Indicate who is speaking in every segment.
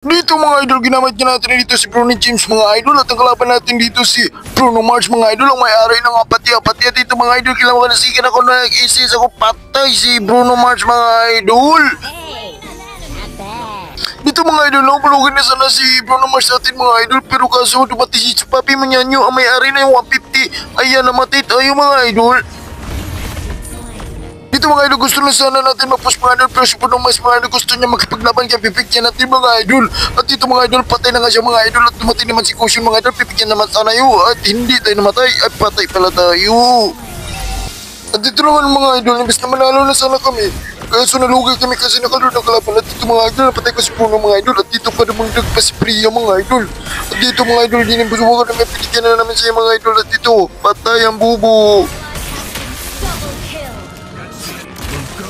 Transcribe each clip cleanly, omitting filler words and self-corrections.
Speaker 1: Dito mga idol, ginamit ka natin dito si Bruno James mga idol at ang kalaban natin dito si Bruno Mars mga idol, ang may-ari ng apati-apati at dito mga idol, kailangan nasigan ako na nag-isis ako patay si Bruno Mars mga idol. Dito mga idol, napulugin na sana si Bruno Mars natin mga idol, pero kaso dumating si Papi Manyanyo, ang may-ari na yung 150, ayan namatay tayo mga idol. Dito mga idol, gusto na sana natin mag-push mga idol, pero si Bruno Mars mga idol gusto niya makipaglaban kaya pipigyan natin mga idol. At dito mga idol, patay na nga siya mga idol at dumating naman si Cushion mga idol, pipigyan naman sana yun at hindi tayo namatay at patay pala tayo. At dito naman mga idol, imbes na manalo na sana kami, kaya sunalugay kami kasi nakalod ng kalaban. At dito mga idol, napatay ko si Bruno mga idol at dito pa naman nagpa si Priya mga idol. At dito mga idol, din yung busuwagan na may pinigyan na namin siya mga idol. At dito, patay ang bubo.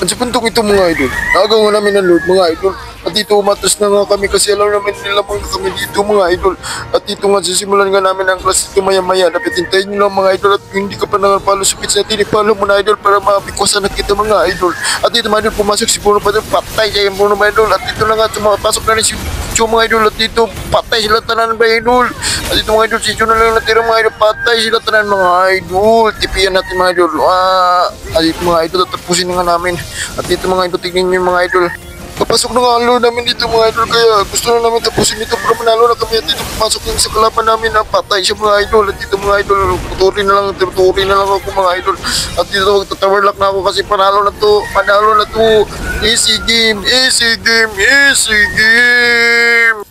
Speaker 1: At sa puntong ito mga idol, nagawa namin ng load mga idol. At dito umatas na nga kami kasi alam namin nila mga kami dito mga idol. At dito nga sisimulan nga namin ang class ito maya-maya. Dapat hintayin nyo lang mga idol at kung hindi ka pa nakapalo sa pizza natin, ipalo mo na idol para mapikwasan na kita mga idol. At dito mga idol, pumasok si Bruno pa doon, patay siya yung Bruno mga idol. At dito na nga, pasok na rin si Chu mga idol. At dito, patay sila tanan mga idol. At dito mga idol, si Chu na lang natira mga idol, patay sila tanan mga idol. Tipian natin mga idol. At dito mga idol, tapusin na nga namin. At dito mga idol, tignan nyo yung mga idol. Papasok na nga ang load namin dito mga idol, kaya gusto na namin tapusin dito pero manalo na kami. At dito pumasok yung sa kalaban namin na patay siya mga idol. At dito mga idol, tuturi na lang ako mga idol. At dito magtatower lock na ako kasi panalo na to. Easy game, easy game, easy game.